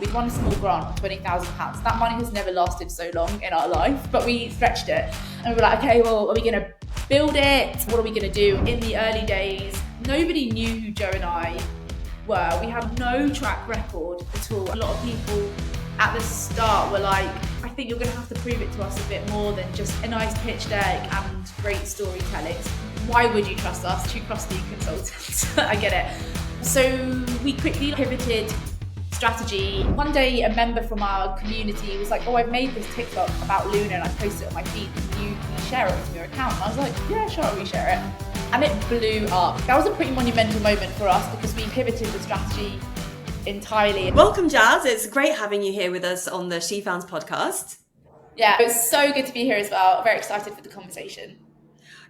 We won a small grant of £20,000. That money has never lasted so long in our life, but we stretched it. And we were like, okay, well, are we going to build it? What are we going to do? In the early days, nobody knew who Joe and I were. We had no track record at all. A lot of people at the start were like, I think you're going to have to prove it to us a bit more than just a nice pitch deck and great storytelling. Why would you trust us? Two crusty consultants. I get it. So we quickly pivoted strategy. One day a member from our community was like, oh, I've made this TikTok about Luna and I posted it on my feed. Can you share it with your account? And I was like, yeah, sure, I'll reshare it. And it blew up. That was a pretty monumental moment for us because we pivoted the strategy entirely. Welcome, Jas. It's great having you here with us on the SheFounds podcast. Yeah, it's so good to be here as well. I'm very excited for the conversation.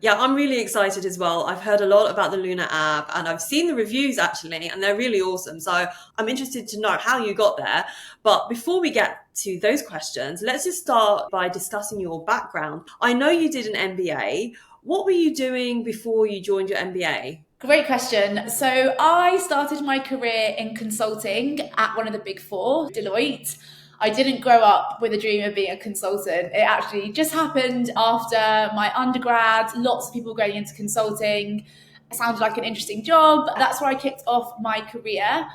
Yeah, I'm really excited as well. I've heard a lot about the Luna app and I've seen the reviews actually, and they're really awesome. So I'm interested to know how you got there. But before we get to those questions, let's just start by discussing your background. I know you did an MBA. What were you doing before you joined your MBA? Great question. So I started my career in consulting at one of the big four, Deloitte. I didn't grow up with a dream of being a consultant. It actually just happened after my undergrad. Lots of people going into consulting. It sounded like an interesting job. That's where I kicked off my career.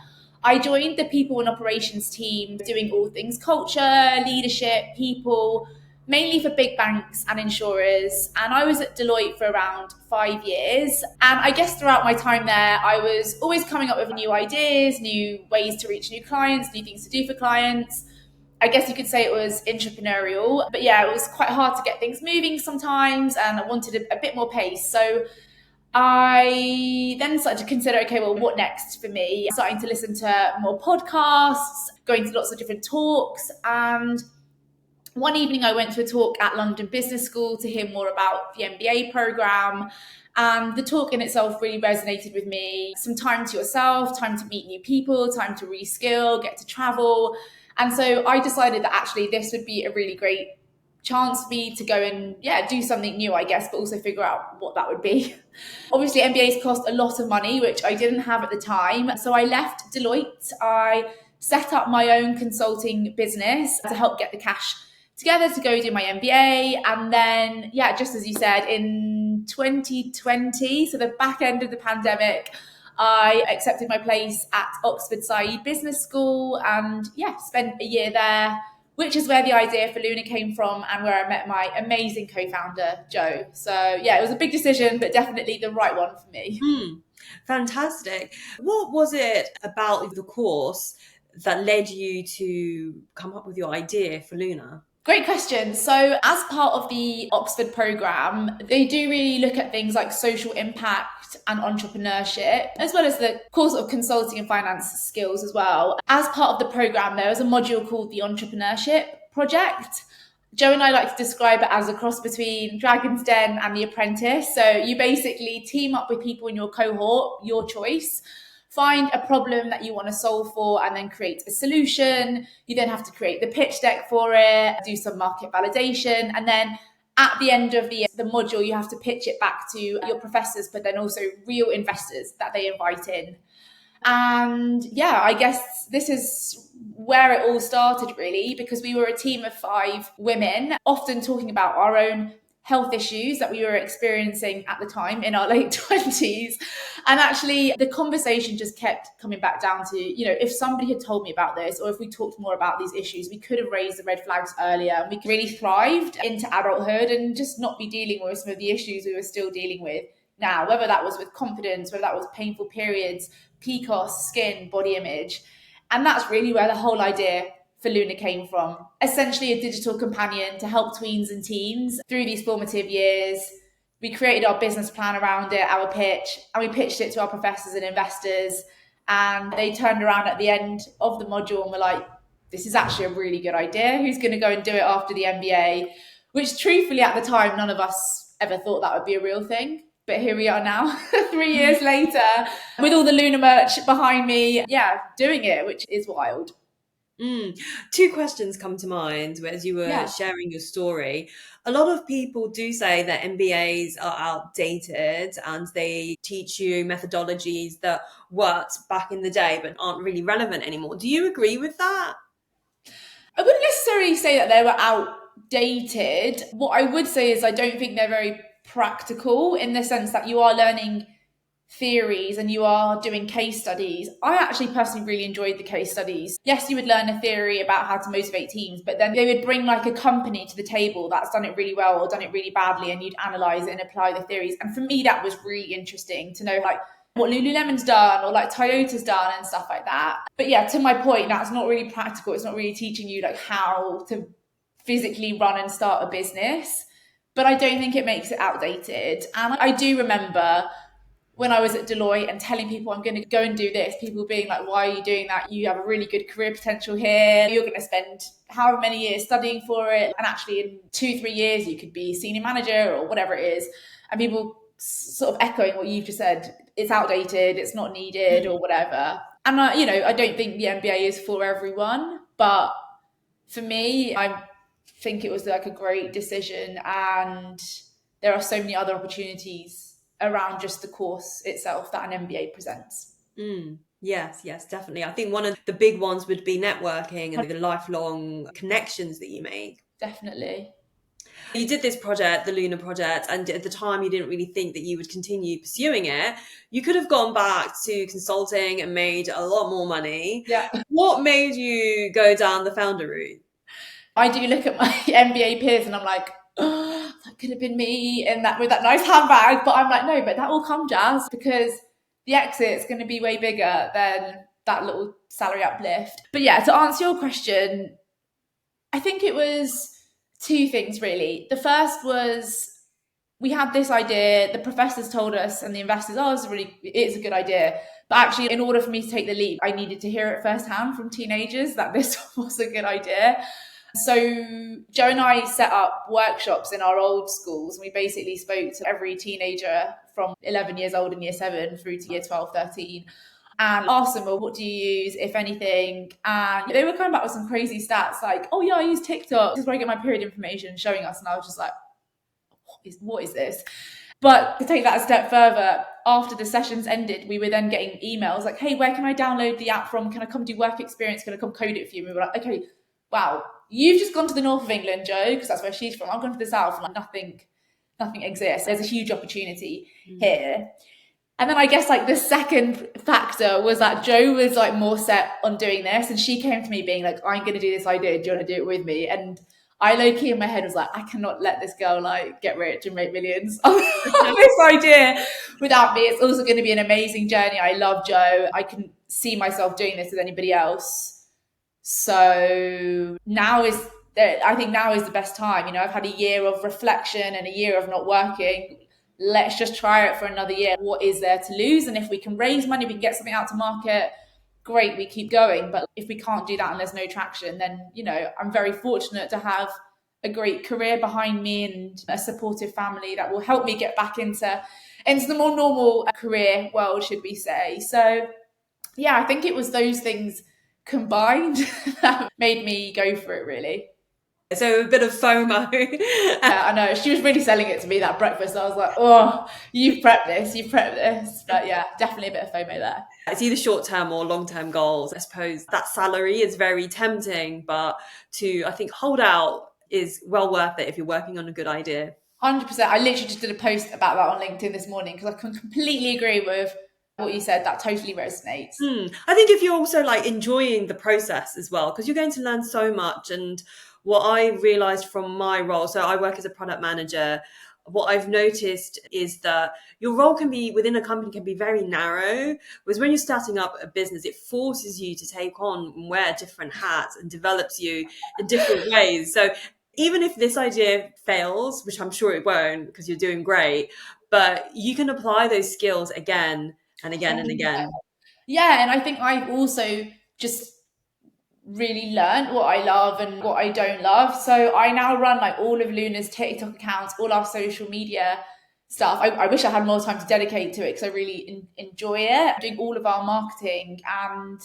I joined the people and operations team doing all things culture, leadership, people, mainly for big banks and insurers. And I was at Deloitte for around 5 years. And I guess throughout my time there, I was always coming up with new ideas, new ways to reach new clients, new things to do for clients. I guess you could say it was entrepreneurial, but yeah, it was quite hard to get things moving sometimes and I wanted a bit more pace. So I then started to consider, okay, well, what next for me? Starting to listen to more podcasts, going to lots of different talks. And one evening I went to a talk at London Business School to hear more about the MBA program. And the talk in itself really resonated with me. Some time to yourself, time to meet new people, time to reskill, get to travel. And so I decided that actually this would be a really great chance for me to go and do something new, I guess, but also figure out what that would be. Obviously, MBAs cost a lot of money, which I didn't have at the time. So I left Deloitte. I set up my own consulting business to help get the cash together to go do my MBA. And then, just as you said, in 2020, so the back end of the pandemic, I accepted my place at Oxford Said Business School and spent a year there, which is where the idea for Luna came from and where I met my amazing co-founder, Joe. So it was a big decision, but definitely the right one for me. Fantastic. What was it about the course that led you to come up with your idea for Luna? Great question. So as part of the Oxford programme, they do really look at things like social impact and entrepreneurship, as well as the course of consulting and finance skills as well. As part of the programme, there was a module called the Entrepreneurship Project. Joe and I like to describe it as a cross between Dragon's Den and The Apprentice. So you basically team up with people in your cohort, your choice, find a problem that you want to solve for and then create a solution. You then have to create the pitch deck for it, do some market validation. And then at the end of the module, you have to pitch it back to your professors, but then also real investors that they invite in. And I guess this is where it all started really, because we were a team of 5 women, often talking about our own health issues that we were experiencing at the time in our late 20s. And actually the conversation just kept coming back down to, if somebody had told me about this, or if we talked more about these issues, we could have raised the red flags earlier and we really thrived into adulthood and just not be dealing with some of the issues we were still dealing with now, whether that was with confidence, whether that was painful periods, PCOS, skin, body image. And that's really where the whole idea for Luna came from. Essentially a digital companion to help tweens and teens through these formative years. We created our business plan around it, our pitch, and we pitched it to our professors and investors. And they turned around at the end of the module and were like, this is actually a really good idea. Who's going to go and do it after the MBA? Which truthfully at the time, none of us ever thought that would be a real thing. But here we are now, 3 years later, with all the Luna merch behind me, doing it, which is wild. 2 questions come to mind as you were sharing your story. A lot of people do say that MBAs are outdated and they teach you methodologies that worked back in the day but aren't really relevant anymore. Do you agree with that? I wouldn't necessarily say that they were outdated. What I would say is I don't think they're very practical, in the sense that you are learning theories and you are doing case studies. I actually personally really enjoyed the case studies. Yes, you would learn a theory about how to motivate teams, but then they would bring like a company to the table that's done it really well or done it really badly, and you'd analyze it and apply the theories. And for me, that was really interesting to know, like, what Lululemon's done or like Toyota's done and stuff like that. But yeah, to my point, that's not really practical. It's not really teaching you like how to physically run and start a business. But I don't think it makes it outdated. And I do remember when I was at Deloitte and telling people I'm going to go and do this, people being like, why are you doing that? You have a really good career potential here. You're going to spend however many years studying for it. And actually in 2-3 years, you could be senior manager or whatever it is. And people sort of echoing what you've just said, it's outdated, it's not needed or whatever. And I don't think the MBA is for everyone, but for me, I think it was like a great decision, and there are so many other opportunities around just the course itself that an MBA presents. Yes, definitely. I think one of the big ones would be networking and the lifelong connections that you make. Definitely. You did this project, the Lunar project, and at the time you didn't really think that you would continue pursuing it. You could have gone back to consulting and made a lot more money. Yeah. What made you go down the founder route? I do look at my MBA peers and I'm like, oh, that could have been me in that with that nice handbag. But I'm like, no, but that will come, Jas, because the exit's going to be way bigger than that little salary uplift. But yeah, to answer your question, I think it was two things really. The first was we had this idea, the professors told us and the investors, oh, it's a good idea. But actually, in order for me to take the leap, I needed to hear it firsthand from teenagers that this was a good idea. So Joe and I set up workshops in our old schools. We basically spoke to every teenager from 11 years old in year 7 through to year 12, 13, and asked them, well, what do you use, if anything? And they were coming back with some crazy stats like, oh yeah, I use TikTok. This is where I get my period information, showing us. And I was just like, what is this? But to take that a step further, after the sessions ended, we were then getting emails like, hey, where can I download the app from? Can I come do work experience? Can I come code it for you? And we were like, okay, wow, you've just gone to the north of England, Joe, because that's where she's from. I've gone to the south, and like nothing exists. There's a huge opportunity here. And then I guess like the second factor was that Joe was like more set on doing this, and she came to me being like, I'm going to do this idea. Do you want to do it with me? And I low-key in my head was like, I cannot let this girl like get rich and make millions on this idea without me. It's also going to be an amazing journey. I love Joe. I can see myself doing this with anybody else. So I think now is the best time. I've had a year of reflection and a year of not working. Let's just try it for another year. What is there to lose? And if we can raise money, we can get something out to market, great, we keep going. But if we can't do that and there's no traction, then, I'm very fortunate to have a great career behind me and a supportive family that will help me get back into the more normal career world, should we say. So yeah, I think it was those things combined that made me go for it, really. So a bit of FOMO. Yeah, I know. She was really selling it to me, that breakfast. I was like, oh, you've prepped this. But yeah, definitely a bit of FOMO there. It's either short-term or long-term goals. I suppose that salary is very tempting, but I think hold out is well worth it if you're working on a good idea. 100%. I literally just did a post about that on LinkedIn this morning because I can completely agree with what you said. That totally resonates. I think if you're also like enjoying the process as well, because you're going to learn so much. And what I realized from my role, so I work as a product manager, what I've noticed is that your role within a company can be very narrow, whereas when you're starting up a business, it forces you to take on and wear different hats and develops you in different ways. So even if this idea fails, which I'm sure it won't because you're doing great, but you can apply those skills again and again and again. Yeah, and I think I've also just really learned what I love and what I don't love. So I now run like all of Luna's TikTok accounts, all our social media stuff. I wish I had more time to dedicate to it because I really enjoy it. I'm doing all of our marketing and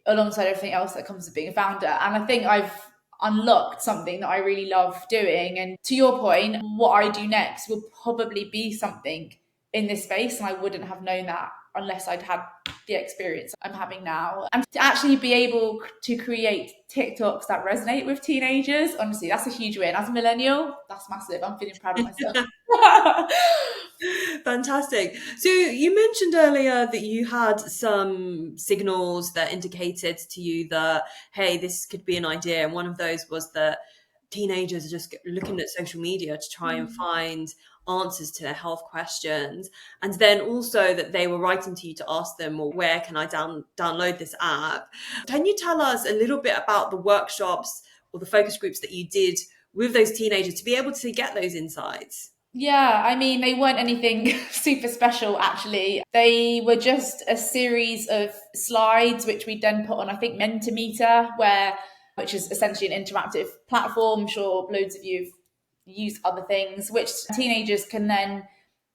alongside everything else that comes with being a founder. And I think I've unlocked something that I really love doing. And to your point, what I do next will probably be something in this space, and I wouldn't have known that unless I'd had the experience I'm having now. And to actually be able to create TikToks that resonate with teenagers, honestly, that's a huge win. As a millennial, that's massive. I'm feeling proud of myself. Fantastic. So you mentioned earlier that you had some signals that indicated to you that, hey, this could be an idea. And one of those was that teenagers are just looking at social media to try and find answers to their health questions. And then also that they were writing to you to ask them, well, where can I download this app? Can you tell us a little bit about the workshops or the focus groups that you did with those teenagers to be able to get those insights? Yeah, I mean, they weren't anything super special, actually. They were just a series of slides, which we then put on, I think, Mentimeter, which is essentially an interactive platform. I'm sure loads of you have used other things, which teenagers can then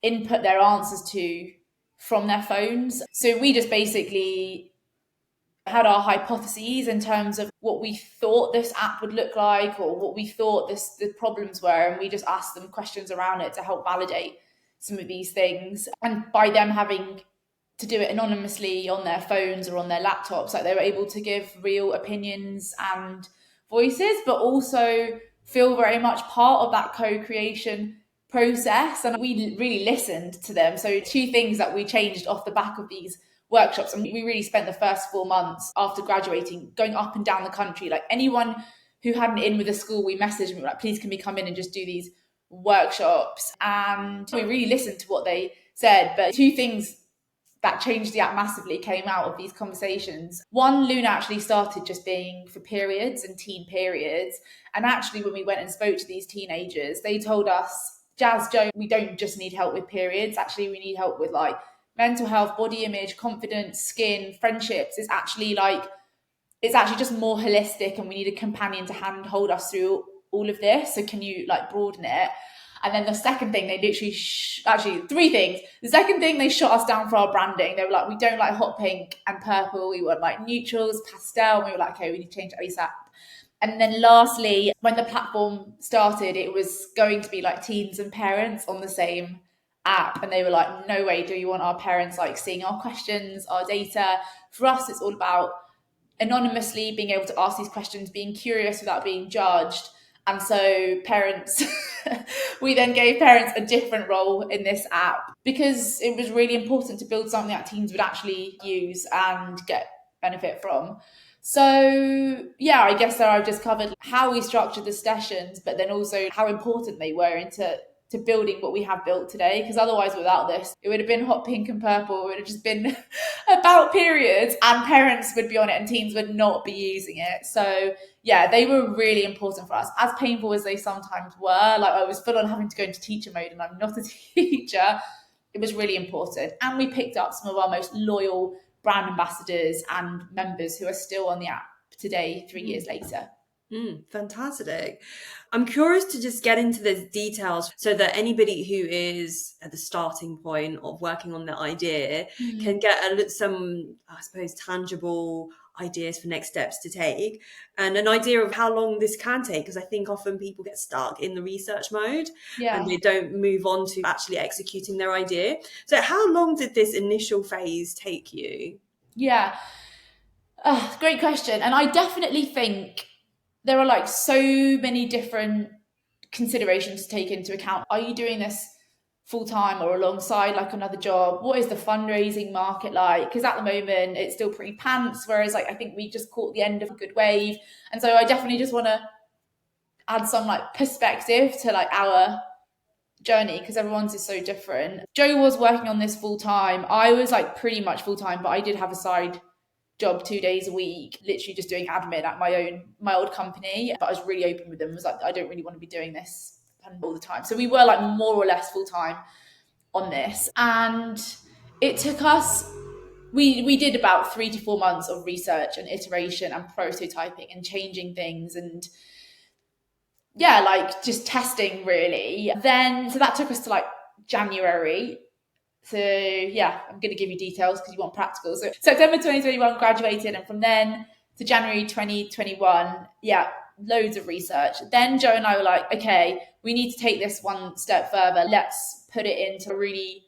input their answers to from their phones. So we just basically had our hypotheses in terms of what we thought this app would look like or what we thought the problems were, and we just asked them questions around it to help validate some of these things. And by them having to do it anonymously on their phones or on their laptops, like they were able to give real opinions and voices, but also feel very much part of that co-creation process. And we really listened to them. So 2 things that we changed off the back of these workshops, and we really spent the first 4 months after graduating going up and down the country. Like anyone who had an in with the school, we messaged and we were like, please can we come in and just do these workshops? And we really listened to what they said. But 2 things that changed the app massively came out of these conversations. One, Luna actually started just being for periods and teen periods. And actually, when we went and spoke to these teenagers, they told us, Jas, Joe, we don't just need help with periods. Actually, we need help with like mental health, body image, confidence, skin, friendships. It's actually just more holistic, and we need a companion to hold us through all of this. So can you like broaden it? And then the second thing, they literally, actually 3 things. The second thing, they shot us down for our branding. They were like, we don't like hot pink and purple. We want like neutrals, pastel. And we were like, okay, we need to change it ASAP. And then lastly, when the platform started, it was going to be like teens and parents on the same app. And they were like, no way do you want our parents like seeing our questions, our data. For us, it's all about anonymously being able to ask these questions, being curious without being judged. And so parents, we then gave parents a different role in this app because it was really important to build something that teens would actually use and get benefit from. So yeah, I guess there I've just covered how we structured the sessions, but then also how important they were into building what we have built today. Because otherwise, without this, it would have been hot pink and purple. It would have just been about periods, and parents would be on it and teens would not be using it. So yeah, they were really important for us, as painful as they sometimes were. Like I was full on having to go into teacher mode, and I'm not a teacher. It was really important. And we picked up some of our most loyal brand ambassadors and members who are still on the app today, 3 years later. Fantastic. I'm curious to just get into the details so that anybody who is at the starting point of working on the idea can get some, I suppose, tangible ideas for next steps to take and an idea of how long this can take, because I think often people get stuck in the research mode and they don't move on to actually executing their idea. So how long did this initial phase take you? Yeah, great question. And I definitely think there are like so many different considerations to take into account. Are you doing this full time or alongside like another job? What is the fundraising market like? Because at the moment it's still pretty pants, whereas like I think we just caught the end of a good wave. And so I definitely just want to add some like perspective to like our journey, because everyone's is so different. Joe was working on this full time. I was like pretty much full time, but I did have a side job 2 days a week, literally just doing admin at my old company. But I was really open with them. I was like, I don't really want to be doing this all the time. So we were like more or less full time on this, and it took us. We did about 3 to 4 months of research and iteration and prototyping and changing things and yeah, like just testing really. Then so that took us to like January. So yeah, I'm going to give you details because you want practical. So September 2021 graduated, and from then to January 2021, yeah, loads of research. Then Joe and I were like, okay, we need to take this one step further. Let's put it into a really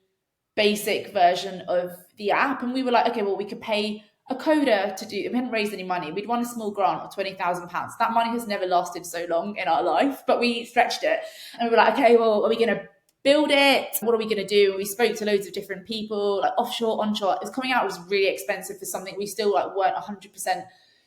basic version of the app. And we were like, okay, well, we could pay a coder to do it. We hadn't raised any money. We'd won a small grant of £20,000. That money has never lasted so long in our life, but we stretched it. And we were like, okay, well, are we going to build it? What are we going to do? We spoke to loads of different people, like offshore, onshore. It was coming out, it was really expensive for something we still like weren't 100%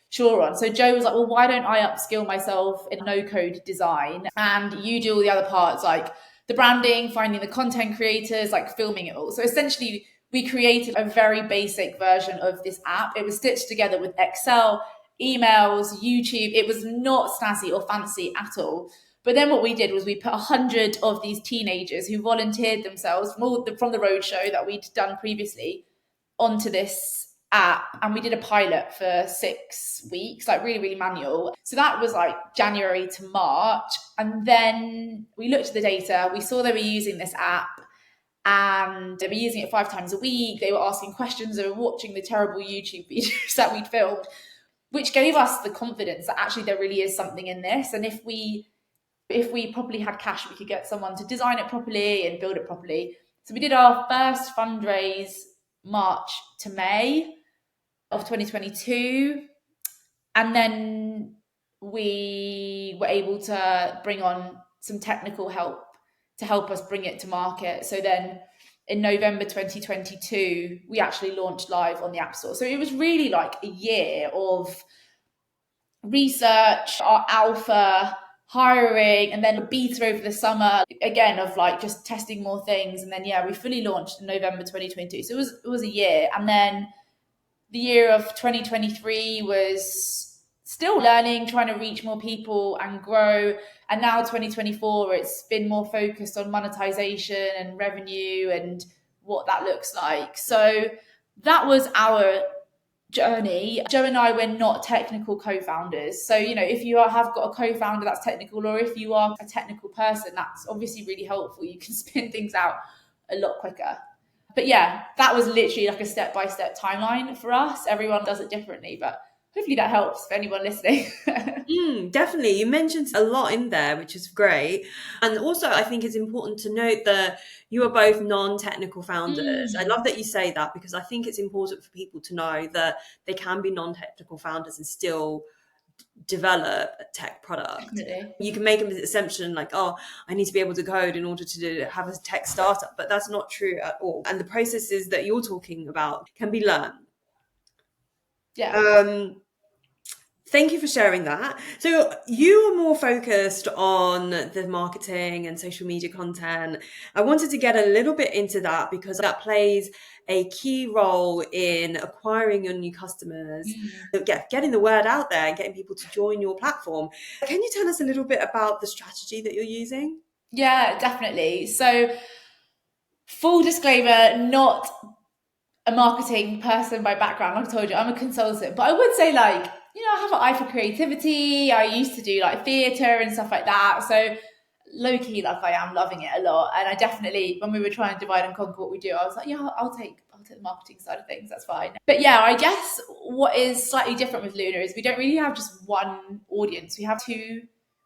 sure on. So Joe was like, well, why don't I upskill myself in no code design and you do all the other parts, like the branding, finding the content creators, like filming it all. So essentially we created a very basic version of this app. It was stitched together with Excel, emails, YouTube. It was not snazzy or fancy at all. But then what we did was we put 100 of these teenagers who volunteered themselves from the roadshow that we'd done previously onto this app, and we did a pilot for 6 weeks, like really, really manual. So that was like January to March. And then we looked at the data, we saw they were using this app and they were using it 5 times a week. They were asking questions, they were watching the terrible YouTube videos that we'd filmed, which gave us the confidence that actually there really is something in this. And if we properly had cash, we could get someone to design it properly and build it properly. So we did our first fundraise March to May of 2022. And then we were able to bring on some technical help to help us bring it to market. So then in November 2022, we actually launched live on the App Store. So it was really like a year of research, our alpha, hiring, and then a beta over the summer, again, of like just testing more things. And then, yeah, we fully launched in November 2022. So it was a year. And then the year of 2023 was still learning, trying to reach more people and grow. And now 2024, it's been more focused on monetization and revenue and what that looks like. So that was our journey. Joe and I, we're not technical co-founders. So, you know, if you have got a co-founder that's technical, or if you are a technical person, that's obviously really helpful. You can spin things out a lot quicker. But yeah, that was literally like a step-by-step timeline for us. Everyone does it differently, but hopefully that helps for anyone listening. Definitely. You mentioned a lot in there, which is great. And also, I think it's important to note that you are both non-technical founders. I love that you say that, because I think it's important for people to know that they can be non-technical founders and still develop a tech product. Definitely. You can make an assumption like, oh, I need to be able to code in order to have a tech startup, but that's not true at all. And the processes that you're talking about can be learned. Yeah. Thank you for sharing that. So you are more focused on the marketing and social media content. I wanted to get a little bit into that because that plays a key role in acquiring your new customers, getting the word out there and getting people to join your platform. Can you tell us a little bit about the strategy that you're using? Yeah, definitely. So full disclaimer, not a marketing person by background. Like I told you, I'm a consultant, but I would say, like, you know, I have an eye for creativity. I used to do like theatre and stuff like that. So low key, like, I am loving it a lot. And I definitely, when we were trying to divide and conquer what we do, I was like, yeah, I'll take the marketing side of things. That's fine. But yeah, I guess what is slightly different with Luna is we don't really have just one audience. We have 2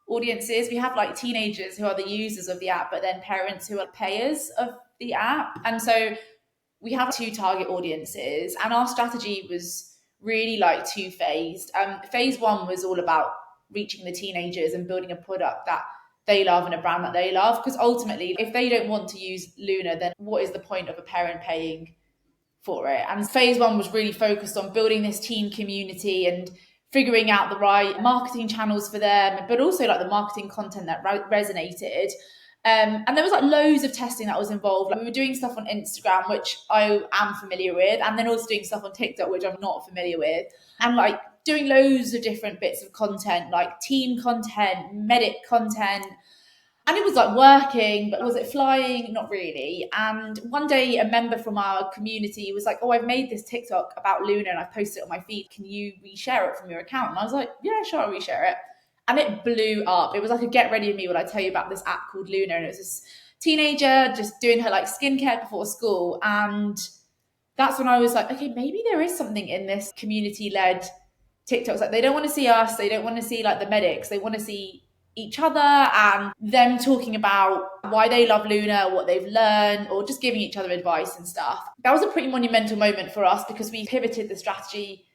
audiences. We have like teenagers who are the users of the app, but then parents who are payers of the app. And so we have 2 target audiences, and our strategy was really like 2-phased. Phase 1 was all about reaching the teenagers and building a product that they love and a brand that they love. Because ultimately, if they don't want to use Luna, then what is the point of a parent paying for it? And phase 1 was really focused on building this teen community and figuring out the right marketing channels for them, but also like the marketing content that resonated. And there was like loads of testing that was involved. Like, we were doing stuff on Instagram, which I am familiar with, and then also doing stuff on TikTok, which I'm not familiar with, and like doing loads of different bits of content, like teen content, medic content. And it was like working, but was it flying? Not really. And one day a member from our community was like, oh, I've made this TikTok about Luna and I've posted it on my feed. Can you reshare it from your account? And I was like, yeah, sure, I'll reshare it. And it blew up. It was like a get ready with me when I tell you about this app called Luna. And it was this teenager just doing her like skincare before school. And that's when I was like, okay, maybe there is something in this community-led TikToks. Like, they don't want to see us. They don't want to see like the medics. They want to see each other and them talking about why they love Luna, what they've learned, or just giving each other advice and stuff. That was a pretty monumental moment for us because we pivoted the strategy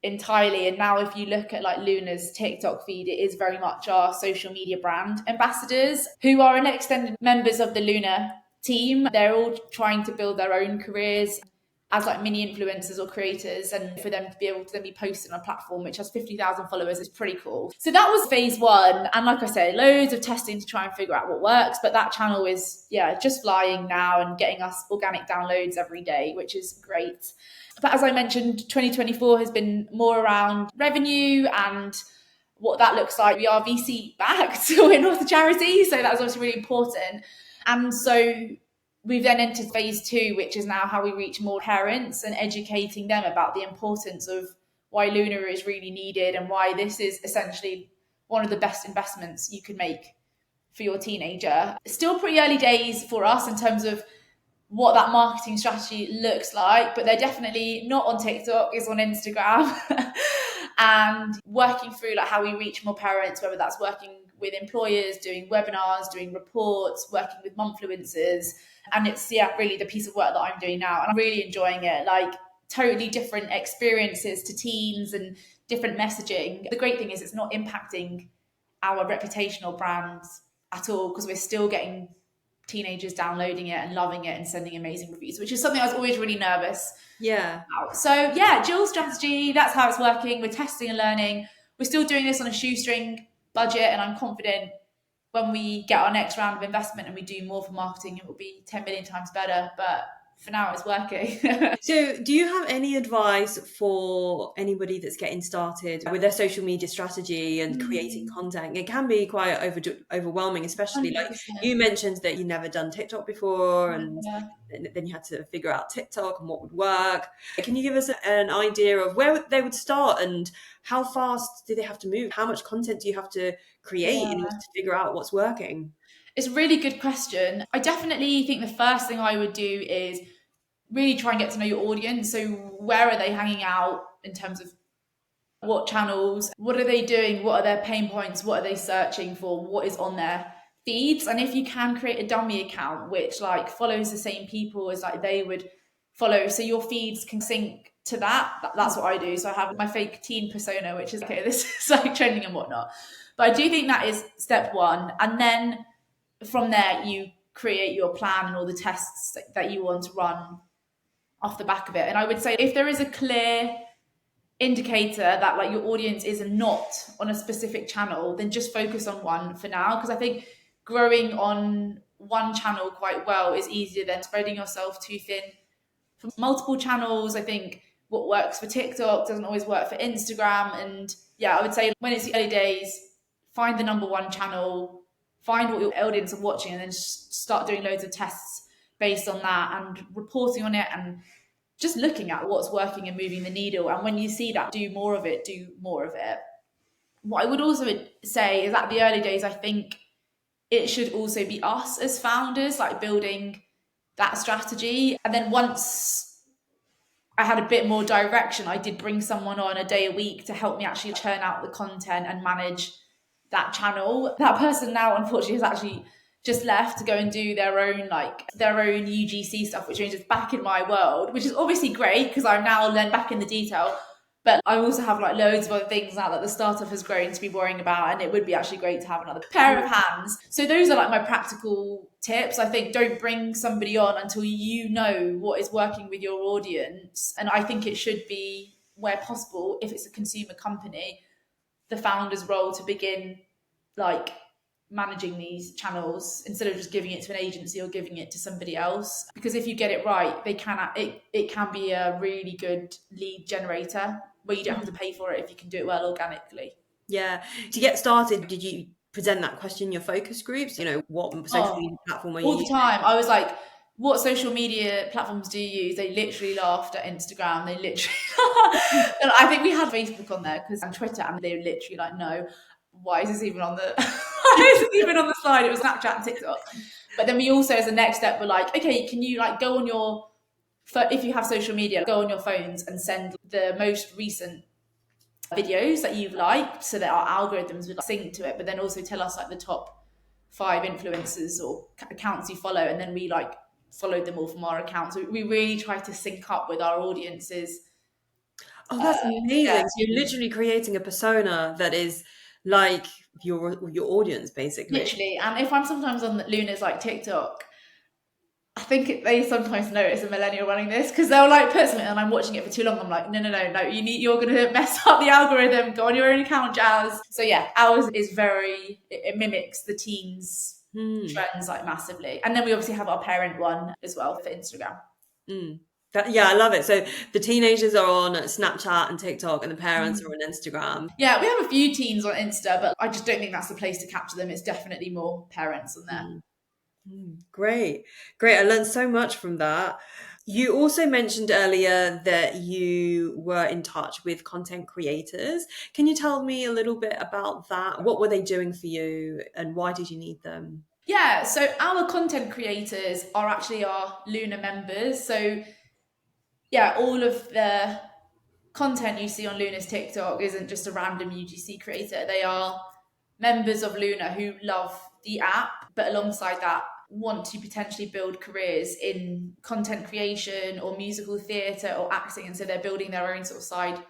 entirely. And now if you look at like Luna's TikTok feed, it is very much our social media brand ambassadors who are an extended members of the Luna team. They're all trying to build their own careers as like mini influencers or creators, and for them to be able to then be posted on a platform which has 50,000 followers is pretty cool. So that was phase one, and like I said, loads of testing to try and figure out what works, but that channel is just flying now and getting us organic downloads every day, which is great. But as I mentioned, 2024 has been more around revenue and what that looks like. We are VC backed, so we're not a charity, so that's obviously really important. And so we've then entered phase two, which is now how we reach more parents and educating them about the importance of why Luna is really needed and why this is essentially one of the best investments you could make for your teenager. Still pretty early days for us in terms of what that marketing strategy looks like, but they're definitely not on TikTok, it's on Instagram. And working through like how we reach more parents, whether that's working with employers, doing webinars, doing reports, working with momfluencers. And it's really the piece of work that I'm doing now, and I'm really enjoying it. Like totally different experiences to teens and different messaging. The great thing is it's not impacting our reputational brands at all, because we're still getting teenagers downloading it and loving it and sending amazing reviews, which is something I was always really nervous about. So dual strategy, that's how it's working. We're testing and learning. We're still doing this on a shoestring budget, and I'm confident when we get our next round of investment and we do more for marketing, it will be 10 million times better. But for now, it's working. So do you have any advice for anybody that's getting started with their social media strategy and creating content? It can be quite overwhelming, especially 100%. Like you mentioned that you never done TikTok before, and then you had to figure out TikTok and what would work. Can you give us an idea of where they would start and how fast do they have to move? How much content do you have to create in order to figure out what's working? It's a really good question. I definitely think the first thing I would do is really try and get to know your audience. So where are they hanging out in terms of what channels? What are they doing? What are their pain points? What are they searching for? What is on their feeds? And if you can create a dummy account which like follows the same people as like they would follow, so your feeds can sync to that. That's what I do. So I have my fake teen persona, which is okay, this is like trending and whatnot. But I do think that is step one. And then from there, you create your plan and all the tests that you want to run off the back of it. And I would say if there is a clear indicator that like your audience is not on a specific channel, then just focus on one for now. Because I think growing on one channel quite well is easier than spreading yourself too thin for multiple channels. I think what works for TikTok doesn't always work for Instagram. And I would say when it's the early days, find the number one channel, find what your audience are watching, and then start doing loads of tests based on that and reporting on it and just looking at what's working and moving the needle. And when you see that, do more of it. What I would also say is at the early days, I think it should also be us as founders, like building that strategy. And then once I had a bit more direction, I did bring someone on a day a week to help me actually churn out the content and manage that channel. That person now, unfortunately, has actually just left to go and do their own UGC stuff, which means it's back in my world, which is obviously great because I'm now then back in the detail. But I also have like loads of other things now that the startup has grown to be worrying about, and it would be actually great to have another pair of hands. So those are like my practical tips. I think don't bring somebody on until you know what is working with your audience. And I think it should be, where possible, if it's a consumer company, the founder's role to begin like managing these channels instead of just giving it to an agency or giving it to somebody else. Because if you get it right, it can be a really good lead generator where you don't have to pay for it if you can do it well organically. Yeah. To get started, did you present that question in your focus groups? You know, what social media platform are you using? All the time. I was like, what social media platforms do you use? They literally laughed at Instagram. They literally and I think we had Facebook on there and Twitter, and they were literally like, no, why is this even on the slide? It was Snapchat and TikTok. But then we also, as a next step, were like, okay, can you like go on your, if you have social media, go on your phones and send the most recent videos that you've liked so that our algorithms would sync to it, but then also tell us like the top 5 influencers or accounts you follow, and then we like followed them all from our accounts. So we really try to sync up with our audiences. Oh, that's Yeah, amazing. So you're literally creating a persona that is like your audience, basically. literally. And if I'm sometimes on Luna's like TikTok, I think they sometimes notice a millennial running this because they'll like put something and I'm watching it for too long. I'm like, no, you're gonna mess up the algorithm. Go on your own account, Jas. So yeah, ours is it mimics the teens trends like massively. And then we obviously have our parent one as well for Instagram. Yeah, I love it. So the teenagers are on Snapchat and TikTok, and the parents are on Instagram. Yeah, we have a few teens on Insta, but I just don't think that's the place to capture them. It's definitely more parents on there. Great, great. I learned so much from that. You also mentioned earlier that you were in touch with content creators. Can you tell me a little bit about that? What were they doing for you, and why did you need them? Yeah, so our content creators are actually our Luna members. So yeah, all of the content you see on Luna's TikTok isn't just a random UGC creator. They are members of Luna who love the app, but alongside that, want to potentially build careers in content creation or musical theatre or acting. And so they're building their own sort of side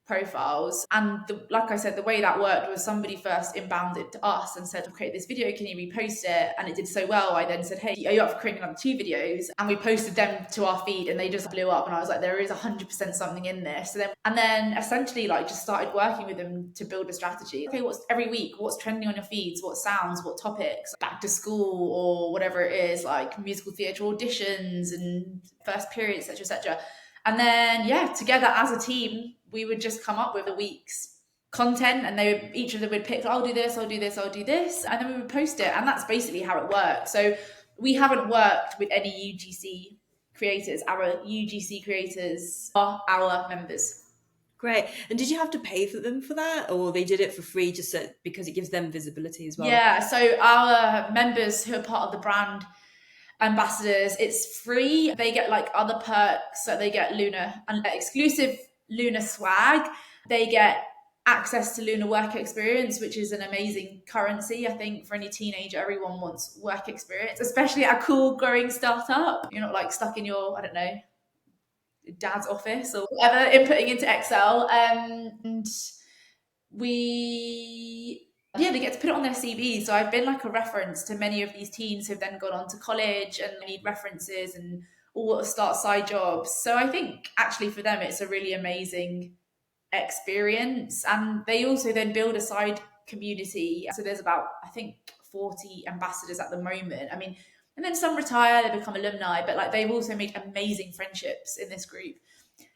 profiles. And like I said, the way that worked was somebody first inbounded to us and said, "Okay, this video, can you repost it?" And it did so well. I then said, "Hey, are you up for creating another 2 videos?" And we posted them to our feed and they just blew up. And I was like, there is 100% something in this. And then essentially like just started working with them to build a strategy. Okay, what's every week? What's trending on your feeds? What sounds? What topics? Back to school or whatever it is, like musical theatre auditions and first period, etc., etc. And then, yeah, together as a team, we would just come up with a week's content and each of them would pick, I'll do this, I'll do this, I'll do this. And then we would post it. And that's basically how it works. So we haven't worked with any UGC creators. Our UGC creators are our members. Great. And did you have to pay for them for that, or they did it for free because it gives them visibility as well? Yeah, so our members who are part of the brand ambassadors, it's free. They get like other perks. So they get Luna and exclusive Luna swag. They get access to Luna work experience, which is an amazing currency. I think for any teenager, everyone wants work experience, especially at a cool growing startup. You're not like stuck in your, I don't know, dad's office or whatever, inputting into Excel. And they get to put it on their CV. So I've been like a reference to many of these teens who've then gone on to college and need references and all start side jobs. So I think actually for them, it's a really amazing experience. And they also then build a side community. So there's about, I think, 40 ambassadors at the moment. I mean, and then some retire, they become alumni, but like they've also made amazing friendships in this group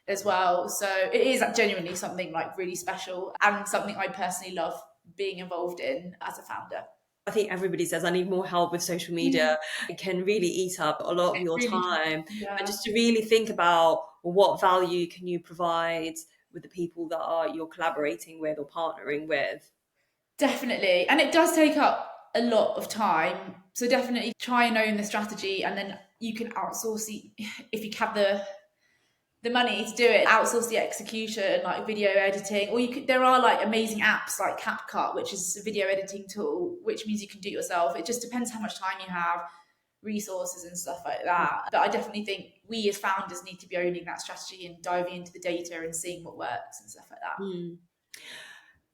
as well. So it is genuinely something like really special and something I personally love being involved in as a founder. I think everybody says I need more help with social media. It can really eat up a lot of your time. Yeah. And just to really think about what value can you provide with the people that you're collaborating with or partnering with. Definitely. And it does take up a lot of time. So definitely try and own the strategy, and then you can outsource if you have the money to do it, outsource the execution, like video editing, or there are like amazing apps like CapCut, which is a video editing tool, which means you can do it yourself. It just depends how much time you have, resources and stuff like that. But I definitely think we as founders need to be owning that strategy and diving into the data and seeing what works and stuff like that.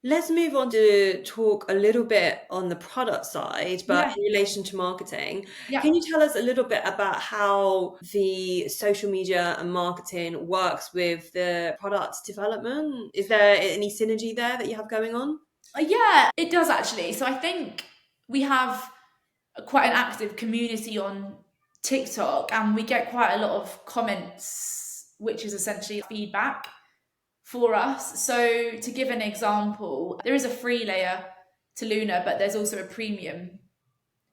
Let's move on to talk a little bit on the product side, but in relation to marketing. Yeah. Can you tell us a little bit about how the social media and marketing works with the product development? Is there any synergy there that you have going on? Yeah, it does actually. So I think we have quite an active community on TikTok and we get quite a lot of comments, which is essentially feedback for us. So to give an example, there is a free layer to Luna, but there's also a premium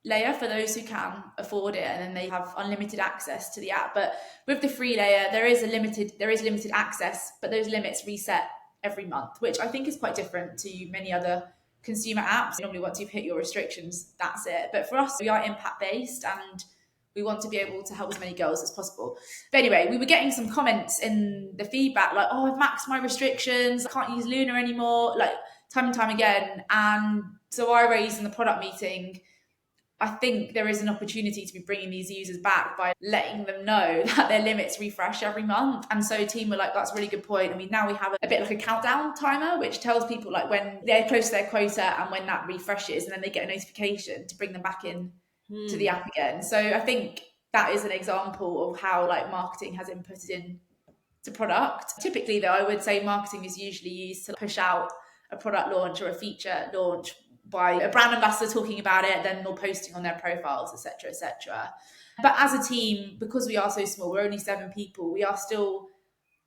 layer for those who can afford it, and then they have unlimited access to the app. But with the free layer, there is limited access, but those limits reset every month, which I think is quite different to many other consumer apps. Normally once you've hit your restrictions, that's it. But for us, we are impact based and We want to be able to help as many girls as possible. But anyway, we were getting some comments in the feedback like, oh, I've maxed my restrictions, I can't use Luna anymore, like time and time again. And so I raised in the product meeting, I think there is an opportunity to be bringing these users back by letting them know that their limits refresh every month. And so team were like, that's a really good point. I mean, now we have a bit like a countdown timer, which tells people like when they're close to their quota and when that refreshes, and then they get a notification to bring them back in to the app again. So I think that is an example of how like marketing has inputted in to product. Typically though, I would say marketing is usually used to push out a product launch or a feature launch by a brand ambassador talking about it, then they're posting on their profiles, etc., etc. But as a team, because we are so small, we're only 7 people, we are still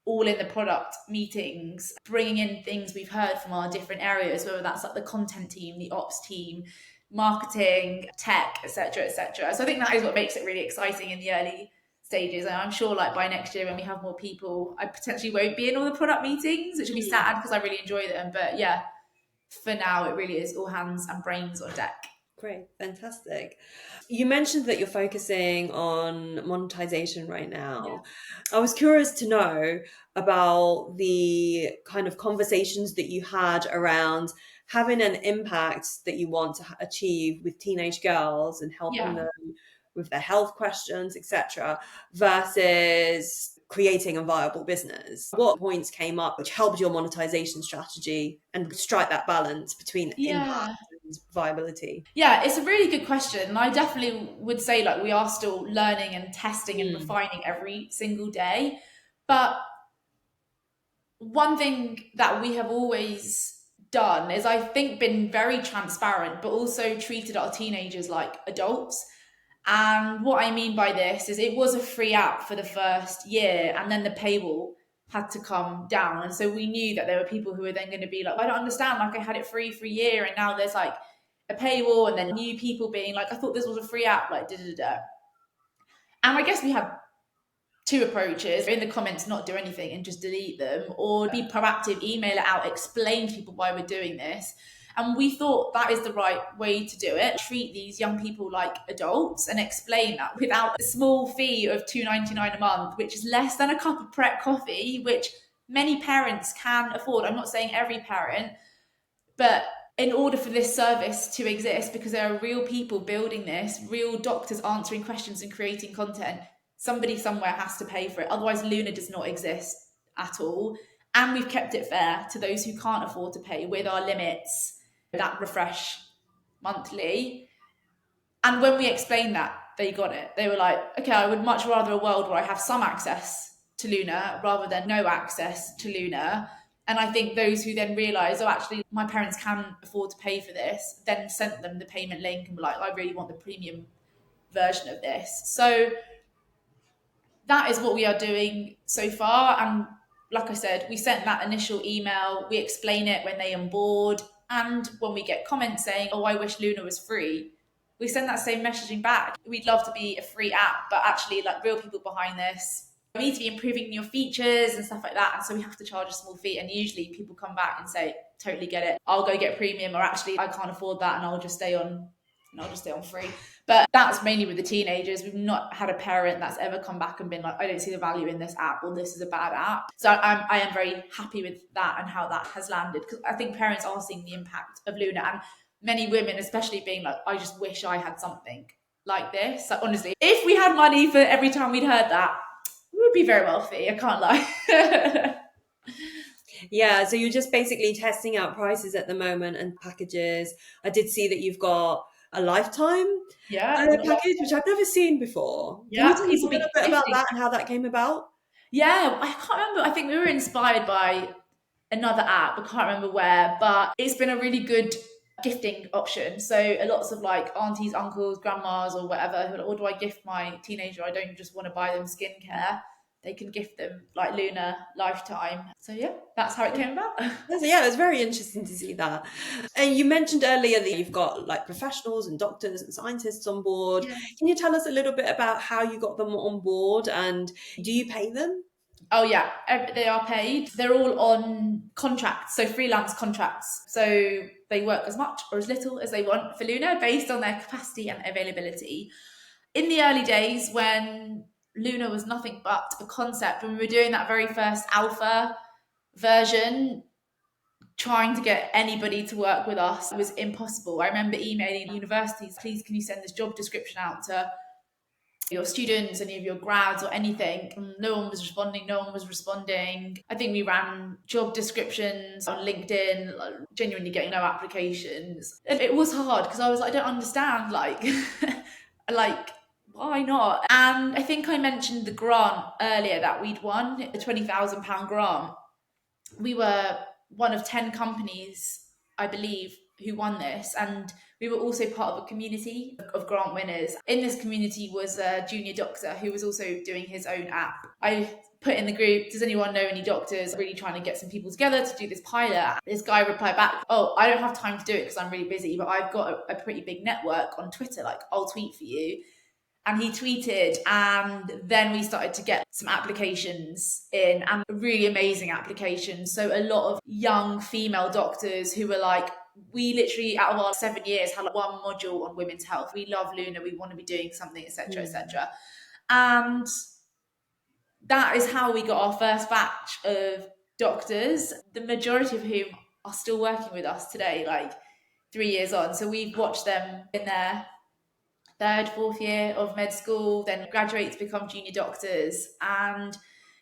all in the product meetings, bringing in things we've heard from our different areas, whether that's like the content team, the ops team, marketing, tech, etc., etc. So I think that is what makes it really exciting in the early stages. And I'm sure like by next year when we have more people, I potentially won't be in all the product meetings, which will be sad because I really enjoy them. But yeah, for now, it really is all hands and brains on deck. Great, fantastic. You mentioned that you're focusing on monetization right now. Yeah. I was curious to know about the kind of conversations that you had around having an impact that you want to achieve with teenage girls and helping them with their health questions, etc., versus creating a viable business. What points came up which helped your monetization strategy and strike that balance between impact and viability? Yeah, it's a really good question. And I definitely would say like we are still learning and testing and refining every single day. But one thing that we have always done is I think been very transparent, but also treated our teenagers like adults. And what I mean by this is it was a free app for the first year, and then the paywall had to come down. And so we knew that there were people who were then going to be like, I don't understand, like I had it free for a year and now there's like a paywall, and then new people being like, I thought this was a free app, like da. And I guess we had 2 approaches: in the comments, not do anything and just delete them, or be proactive, email it out, explain to people why we're doing this. And we thought that is the right way to do it. Treat these young people like adults and explain that without a small fee of $2.99 a month, which is less than a cup of prep coffee, which many parents can afford. I'm not saying every parent, but in order for this service to exist, because there are real people building this, real doctors answering questions and creating content, somebody somewhere has to pay for it. Otherwise, Luna does not exist at all. And we've kept it fair to those who can't afford to pay with our limits that refresh monthly. And when we explained that, they got it. They were like, okay, I would much rather a world where I have some access to Luna rather than no access to Luna. And I think those who then realised, oh, actually, my parents can afford to pay for this, then sent them the payment link and were like, I really want the premium version of this. So that is what we are doing so far. And like I said, we sent that initial email, we explain it when they onboard. And when we get comments saying, oh, I wish Luna was free, we send that same messaging back. We'd love to be a free app, but actually like real people behind this. We need to be improving your features and stuff like that. And so we have to charge a small fee. And usually people come back and say, totally get it, I'll go get premium, or actually I can't afford that and I'll just stay on free. But that's mainly with the teenagers. We've not had a parent that's ever come back and been like, I don't see the value in this app, or this is a bad app. So I am very happy with that and how that has landed, because I think parents are seeing the impact of Luna, and many women especially being like, I just wish I had something like this. Like, honestly, if we had money for every time we'd heard that, we would be very wealthy, I can't lie. Yeah, so you're just basically testing out prices at the moment and packages. I did see that you've got a lifetime package, which I've never seen before. Can you tell us a little bit about that and how that came about? Yeah, I can't remember. I think we were inspired by another app. I can't remember where, but it's been a really good gifting option. So lots of like aunties, uncles, grandmas, or whatever who are like, what do I gift my teenager? I don't just want to buy them skincare. They can gift them like Luna lifetime. So yeah, that's how it came about. Yeah, it was very interesting to see that. And you mentioned earlier that you've got like professionals and doctors and scientists on board. Yeah. Can you tell us a little bit about how you got them on board, and do you pay them? Oh yeah, they are paid. They're all on contracts, so freelance contracts. So they work as much or as little as they want for Luna based on their capacity and availability. in the early days when Luna was nothing but a concept, when we were doing that very first alpha version, trying to get anybody to work with us was impossible. I remember emailing universities, please can you send this job description out to your students, any of your grads or anything. And no one was responding. I think we ran job descriptions on LinkedIn, like, genuinely getting no applications. It was hard because I was like, I don't understand, like, like, why not? And I think I mentioned the grant earlier that we'd won, the £20,000 grant. We were one of 10 companies, I believe, who won this. And we were also part of a community of grant winners. In this community was a junior doctor who was also doing his own app. I put in the group, does anyone know any doctors? Really trying to get some people together to do this pilot. This guy replied back, oh, I don't have time to do it because I'm really busy, but I've got a pretty big network on Twitter, like I'll tweet for you. And he tweeted, and then we started to get some applications in, and really amazing applications. So a lot of young female doctors who were like, we literally, out of our 7 years, had like one module on women's health. We love Luna, we want to be doing something, etc., etc. And that is how we got our first batch of doctors, the majority of whom are still working with us today, like 3 years on. So we've watched them in their third, fourth year of med school, then graduate to become junior doctors. And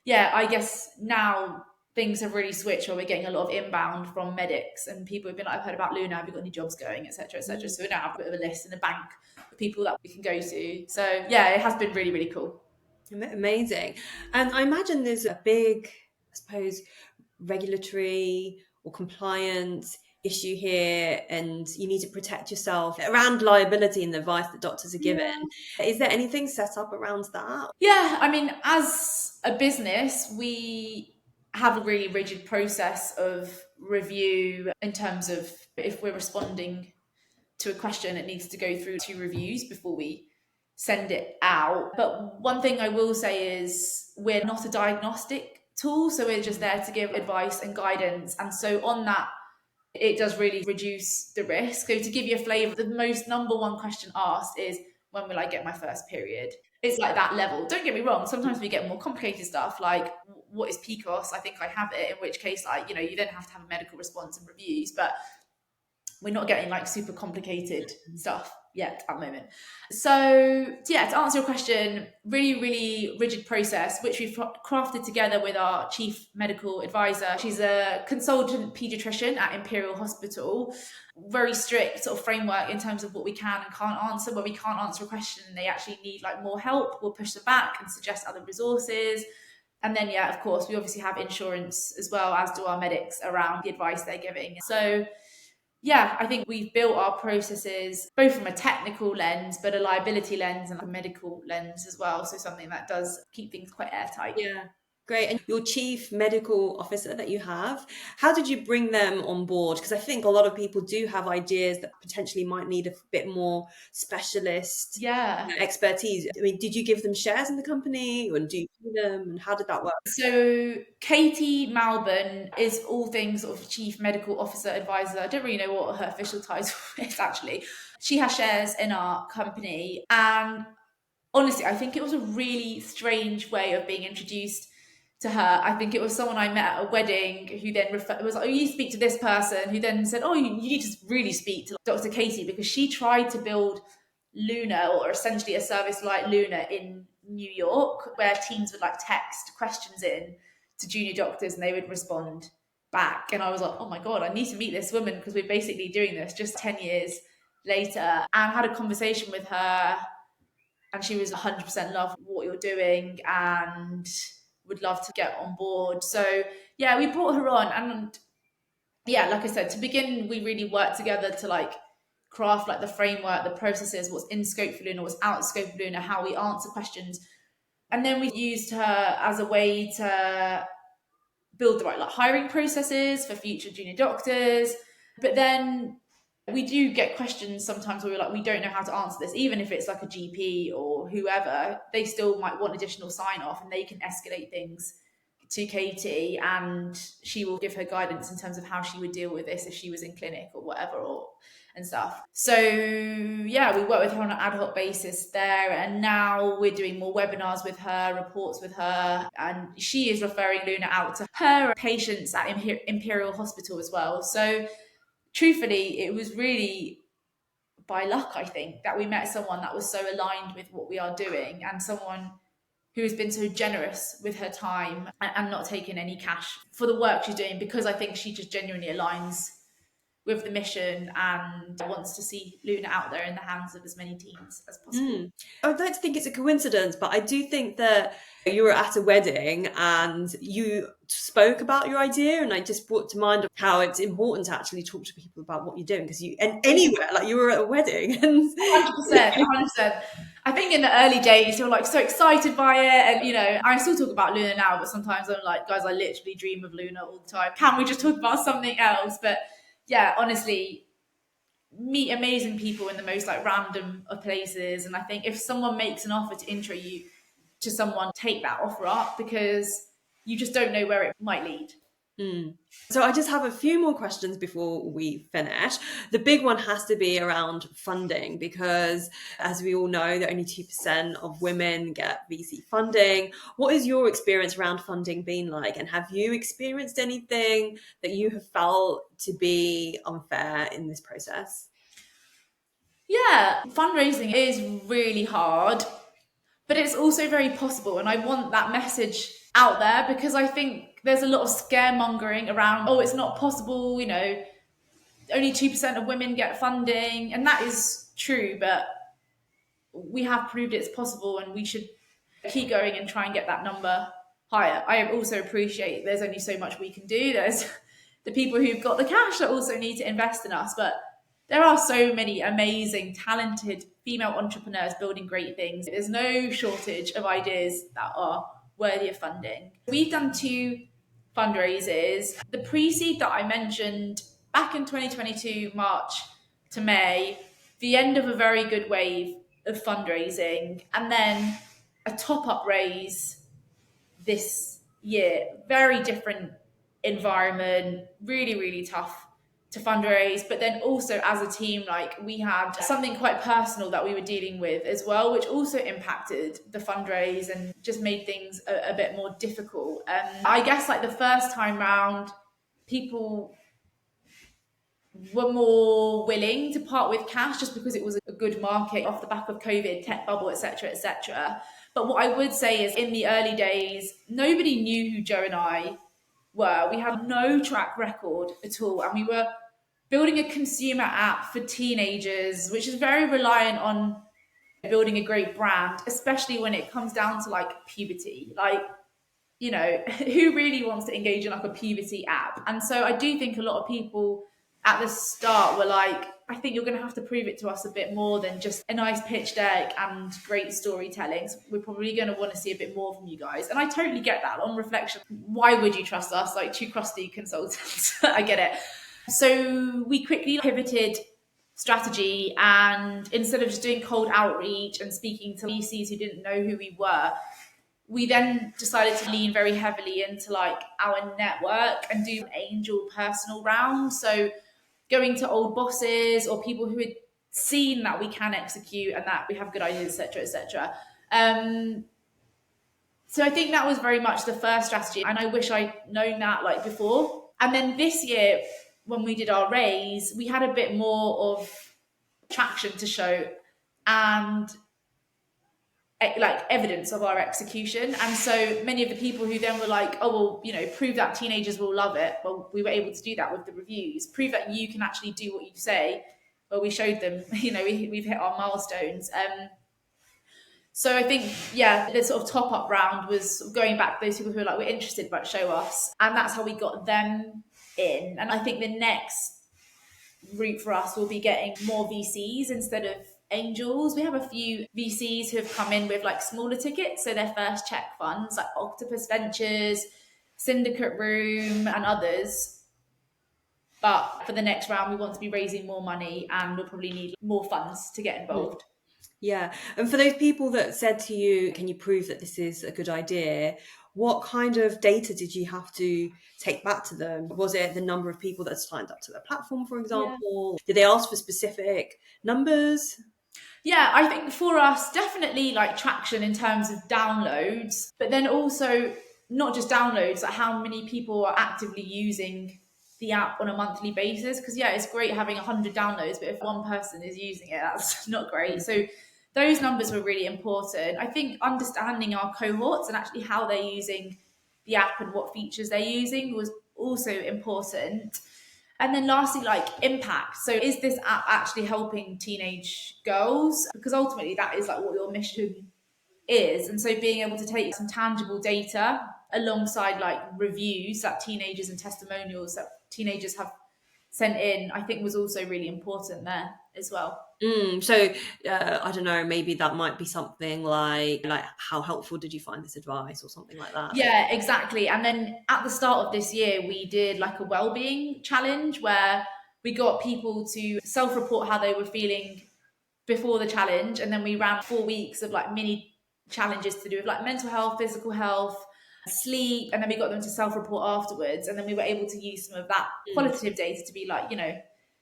yeah, I guess now things have really switched where we're getting a lot of inbound from medics and people have been like, I've heard about Luna, have you got any jobs going, etc., etc. So we now have a bit of a list and a bank of people that we can go to. So yeah, it has been really, really cool. Amazing. And I imagine there's a big, I suppose, regulatory or compliance issue here, and you need to protect yourself around liability and the advice that doctors are given. Yeah. Is there anything set up around that? Yeah, I mean, as a business, we have a really rigid process of review in terms of if we're responding to a question, it needs to go through 2 reviews before we send it out. But one thing I will say is we're not a diagnostic tool, so we're just there to give advice and guidance. And so on that, it does really reduce the risk. So to give you a flavour, the most number one question asked is, when will I get my first period? It's like that level. Don't get me wrong, sometimes we get more complicated stuff like, what is PCOS? I think I have it, in which case, like, you then have to have a medical response and reviews, but we're not getting like super complicated stuff yet at the moment. So yeah, to answer your question, really, really rigid process, which we've crafted together with our chief medical advisor. She's a consultant pediatrician at Imperial Hospital. Very strict sort of framework in terms of what we can and can't answer. Where we can't answer a question and they actually need like more help, we'll push them back and suggest other resources. And then, yeah, of course, we obviously have insurance as well, as do our medics, around the advice they're giving. So yeah, I think we've built our processes both from a technical lens, but a liability lens and a medical lens as well. So something that does keep things quite airtight. Yeah. Great. And your chief medical officer that you have, how did you bring them on board? Because I think a lot of people do have ideas that potentially might need a bit more specialist expertise. I mean, did you give them shares in the company, or do you see them, and how did that work? So Katie Malbon is all things sort of chief medical officer advisor. I don't really know what her official title is actually. She has shares in our company, and honestly, I think it was a really strange way of being introduced to her. I think it was someone I met at a wedding who then was like, oh, you speak to this person, who then said, oh, you need to really speak to Dr. Katie, because she tried to build Luna, or essentially a service like Luna, in New York, where teams would like text questions in to junior doctors and they would respond back. And I was like, oh my God, I need to meet this woman, because we're basically doing this just 10 years later. And had a conversation with her, and she was 100% love what you're doing and would love to get on board. So yeah, we brought her on, and yeah, like I said, to begin, we really worked together to like craft like the framework, the processes, what's in scope for Luna, what's out of scope for Luna, how we answer questions. And then we used her as a way to build the right like hiring processes for future junior doctors. But then we do get questions sometimes where we're like, we don't know how to answer this, even if it's like a GP or whoever, they still might want additional sign off, and they can escalate things to Katie, and she will give her guidance in terms of how she would deal with this if she was in clinic or whatever, or and stuff. So yeah, we work with her on an ad hoc basis there, and now we're doing more webinars with her, reports with her, and she is referring Luna out to her patients at Imperial Hospital as well. So truthfully, it was really by luck, I think, that we met someone that was so aligned with what we are doing, and someone who has been so generous with her time and not taking any cash for the work she's doing, because I think she just genuinely aligns with the mission and wants to see Luna out there in the hands of as many teens as possible. I don't think it's a coincidence, but I do think that you were at a wedding and you spoke about your idea, and I just brought to mind how it's important to actually talk to people about what you're doing, because and anywhere, like you were at a wedding. And 100%, 100%. I think in the early days, you're like so excited by it. And, you know, I still talk about Luna now, but sometimes I'm like, guys, I literally dream of Luna all the time. Can we just talk about something else? But yeah, honestly, meet amazing people in the most like random of places. And I think if someone makes an offer to intro you to someone, take that offer up, because you just don't know where it might lead. So I just have a few more questions before we finish. The big one has to be around funding, because as we all know, that only 2% of women get VC funding. What is your experience around funding been like? And have you experienced anything that you have felt to be unfair in this process? Yeah, fundraising is really hard, but it's also very possible. And I want that message out there, because I think there's a lot of scaremongering around, oh, it's not possible, you know, only 2% of women get funding. And that is true, but we have proved it's possible, and we should keep going and try and get that number higher. I also appreciate there's only so much we can do. There's the people who've got the cash that also need to invest in us, but there are so many amazing, talented female entrepreneurs building great things. There's no shortage of ideas that are worthy of funding. We've done 2 fundraisers. The pre-seed that I mentioned back in 2022, March to May, the end of a very good wave of fundraising, and then a top-up raise this year. Very different environment, really, really tough to fundraise. But then also as a team, like we had something quite personal that we were dealing with as well, which also impacted the fundraise and just made things a bit more difficult. I guess like the first time round, people were more willing to part with cash just because it was a good market off the back of COVID, tech bubble, etc., etc. But what I would say is in the early days, nobody knew who Joe and I were. We had no track record at all. And we were building a consumer app for teenagers, which is very reliant on building a great brand, especially when it comes down to like puberty. Like, you know, who really wants to engage in like a puberty app? And so I do think a lot of people at the start were like, I think you're going to have to prove it to us a bit more than just a nice pitch deck and great storytelling. So we're probably going to want to see a bit more from you guys. And I totally get that. On reflection, why would you trust us? Like 2 crusty consultants. I get it. So we quickly pivoted strategy, and instead of just doing cold outreach and speaking to VCs who didn't know who we were, we then decided to lean very heavily into like our network and do angel personal rounds. So going to old bosses or people who had seen that we can execute and that we have good ideas, etc., etc. So I think that was very much the first strategy, and I wish I'd known that like before. And then this year, when we did our raise, we had a bit more of traction to show and like evidence of our execution. And so many of the people who then were like, oh, well, you know, prove that teenagers will love it. Well, we were able to do that with the reviews. Prove that you can actually do what you say. Well, we showed them, you know, we've hit our milestones. So I think, yeah, the sort of top up round was going back to those people who were like, we're interested, but show us. And that's how we got them in. And I think the next route for us will be getting more VCs instead of angels. We have a few VCs who have come in with like smaller tickets, so their first check funds, like Octopus Ventures, Syndicate Room, and others. But for the next round, we want to be raising more money, and we'll probably need more funds to get involved. Yeah. And for those people that said to you, can you prove that this is a good idea? what kind of data did you have to take back to them? Was it the number of people that signed up to their platform, for Yeah. example? Did they ask for specific numbers? Yeah, I think for us, definitely like traction in terms of downloads, but then also not just downloads, like how many people are actively using the app on a monthly basis. Because yeah, it's great having 100 downloads, but if one person is using it, that's not great. So those numbers were really important. I think understanding our cohorts and actually how they're using the app and what features they're using was also important. And then lastly, like impact. So is this app actually helping teenage girls? Because ultimately that is like what your mission is. And so being able to take some tangible data alongside like reviews that teenagers and testimonials that teenagers have sent in, I think was also really important there as well. So I don't know, maybe that might be something like how helpful did you find this advice or something like that? Yeah, exactly. And then at the start of this year, we did like a well-being challenge where we got people to self-report how they were feeling before the challenge, and then we ran 4 weeks of like mini challenges to do with like mental health, physical health, sleep, and then we got them to self-report afterwards, and then we were able to use some of that Mm. qualitative data to be like,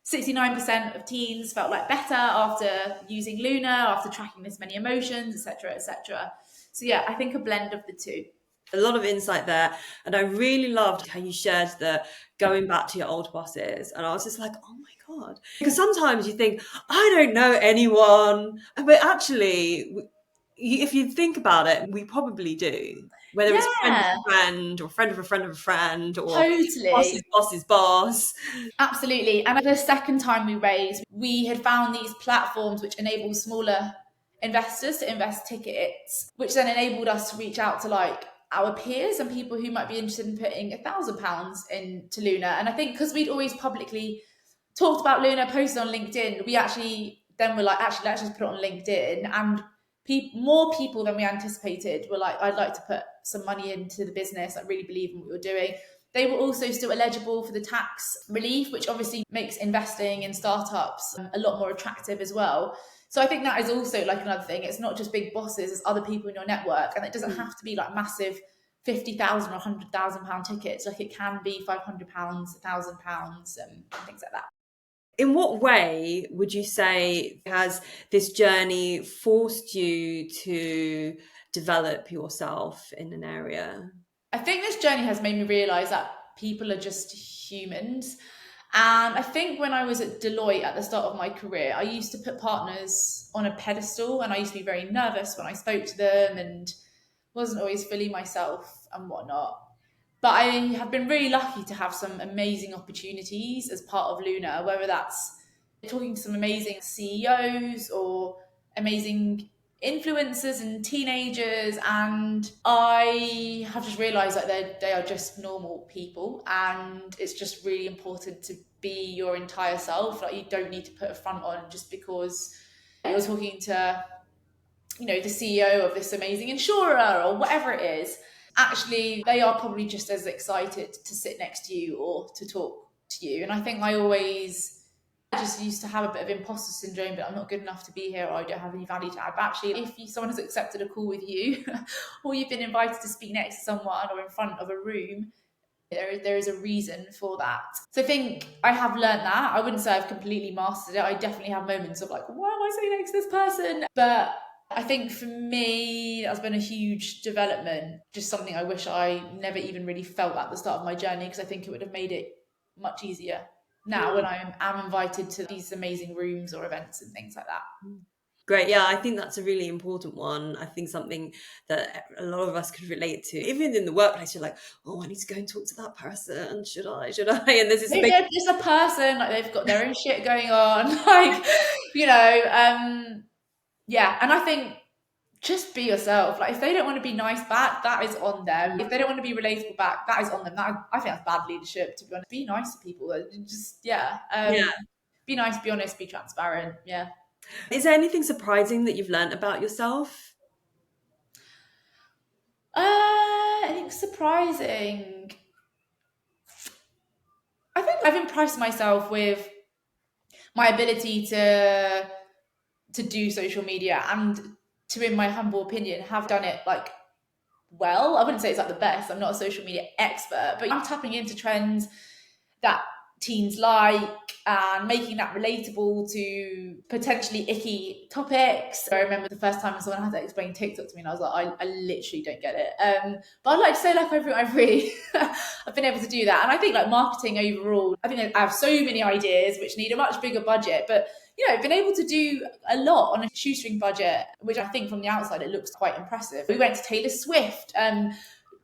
69% of teens felt like better after using Luna, after tracking this many emotions, etc., etc. So yeah, I think a blend of the two. A lot of insight there. And I really loved how you shared the going back to your old bosses. And I was just like, oh my God. Because sometimes you think, I don't know anyone. But actually, if you think about it, we probably do. Whether it's friend of Yeah, a friend or friend of a friend of a friend or totally. boss's boss's boss. Absolutely. And the second time we raised, we had found these platforms which enable smaller investors to invest tickets, which then enabled us to reach out to like our peers and people who might be interested in putting £1,000 into Luna. And I think because we'd always publicly talked about Luna, posted on LinkedIn, we actually then were like, actually, let's just put it on LinkedIn. And more people than we anticipated were like, I'd like to put some money into the business. I really believe in what you're doing. They were also still eligible for the tax relief, which obviously makes investing in startups a lot more attractive as well. So I think that is also like another thing. It's not just big bosses, it's other people in your network. And it doesn't have to be like massive 50,000 or £100,000 tickets. Like it can be £500, £1,000, and things like that. In what way would you say has this journey forced you to develop yourself in an area? I think this journey has made me realize that people are just humans. And I think when I was at Deloitte at the start of my career, I used to put partners on a pedestal and I used to be very nervous when I spoke to them and wasn't always fully myself and whatnot. But I have been really lucky to have some amazing opportunities as part of Luna, whether that's talking to some amazing CEOs or amazing influencers and teenagers. And I have just realized that they are just normal people. And it's just really important to be your entire self. Like you don't need to put a front on just because you're talking to the CEO of this amazing insurer or whatever it is. Actually, they are probably just as excited to sit next to you or to talk to you. And I think I just used to have a bit of imposter syndrome, but I'm not good enough to be here or I don't have any value to add. But actually, if someone has accepted a call with you or you've been invited to speak next to someone or in front of a room, there is a reason for that. So I think I have learned that. I wouldn't say I've completely mastered it. I definitely have moments of like, why am I sitting next to this person? But I think for me, that's been a huge development. Just something I wish I never even really felt at the start of my journey, because I think it would have made it much easier now when I am invited to these amazing rooms or events and things like that. Great. Yeah, I think that's a really important one. I think something that a lot of us could relate to. Even in the workplace, you're like, oh, I need to go and talk to that person. Should I? Should I? And there's this Maybe big. they're just a person, like they've got their own shit going on. Like, yeah. And I think just be yourself. Like if they don't want to be nice back, that is on them. If they don't want to be relatable back, that is on them. I think that's bad leadership, to be honest. Be nice to people. Just yeah. Yeah. Be nice, be honest, be transparent. Yeah. Is there anything surprising that you've learned about yourself? I think surprising. I think I've impressed myself with my ability to do social media and to, in my humble opinion, have done it like well. I wouldn't say it's like the best. I'm not a social media expert, but I'm tapping into trends that teens like and making that relatable to potentially icky topics. I remember the first time someone had to explain TikTok to me and I was like, I literally don't get it. But I'd like to say like I've really I've been able to do that. And I think like marketing overall, I think I have so many ideas which need a much bigger budget, but I've been able to do a lot on a shoestring budget, which I think from the outside it looks quite impressive. We went to Taylor Swift,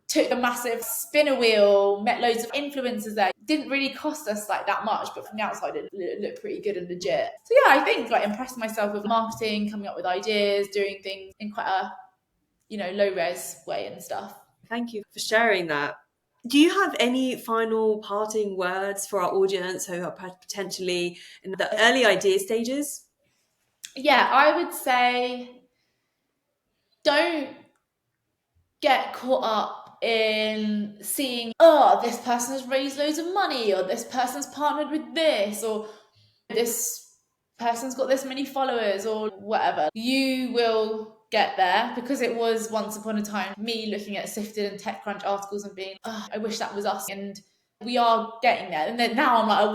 took a massive spinner wheel, met loads of influencers there. Didn't really cost us like that much, but from the outside it looked pretty good and legit. So yeah, I think like impressing myself with marketing, coming up with ideas, doing things in quite a low res way and stuff. Thank you for sharing that. Do you have any final parting words for our audience who are potentially in the early idea stages? Yeah, I would say don't get caught up in seeing, oh, this person has raised loads of money, or this person's partnered with this, or this person's got this many followers, or whatever. You will get there, because it was once upon a time me looking at Sifted and TechCrunch articles and being, oh, I wish that was us. And we are getting there. And then now I'm like, I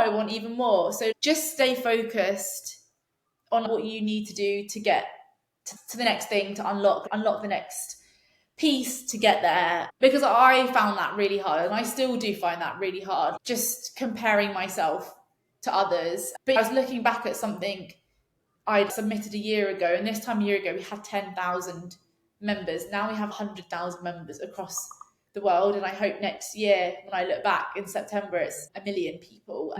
want even more. So just stay focused on what you need to do to get to the next thing, to unlock the next piece to get there, because I found that really hard, and I still do find that really hard, just comparing myself to others. But I was looking back at something I'd submitted a year ago, and this time a year ago we had 10,000 members. Now we have 100,000 members across the world, and I hope next year when I look back in September it's 1 million people.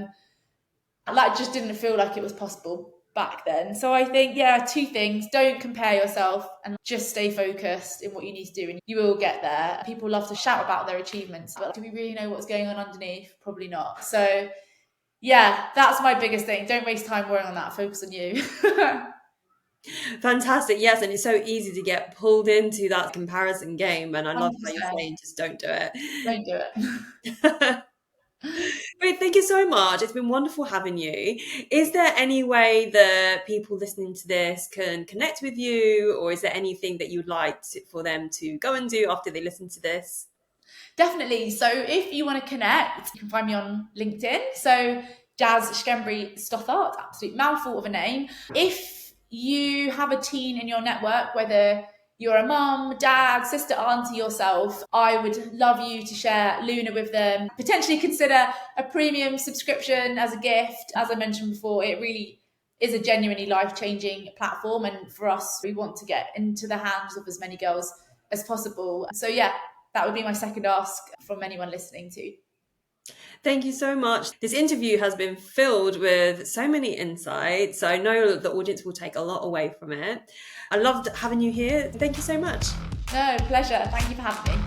And that just didn't feel like it was possible back then. So I think, yeah, 2 things. Don't compare yourself and just stay focused in what you need to do, and you will get there. People love to shout about their achievements, but do we really know what's going on underneath? Probably not. So yeah, that's my biggest thing. Don't waste time worrying on that. Focus on you. Fantastic. Yes, and it's so easy to get pulled into that comparison game, and I love how you're 100%. saying just don't do it. Don't do it. Great, thank you so much. It's been wonderful having you. Is there any way that people listening to this can connect with you, or is there anything that you'd like for them to go and do after they listen to this? Definitely. So if you want to connect, you can find me on LinkedIn. So Jas Schembri-Stothart, absolute mouthful of a name. If you have a teen in your network, whether you're a mum, dad, sister, auntie, yourself, I would love you to share Luna with them. Potentially consider a premium subscription as a gift. As I mentioned before, it really is a genuinely life-changing platform. And for us, we want to get into the hands of as many girls as possible. So yeah, that would be my second ask from anyone listening to. Thank you so much. This interview has been filled with so many insights. So I know that the audience will take a lot away from it. I loved having you here. Thank you so much. No, pleasure. Thank you for having me.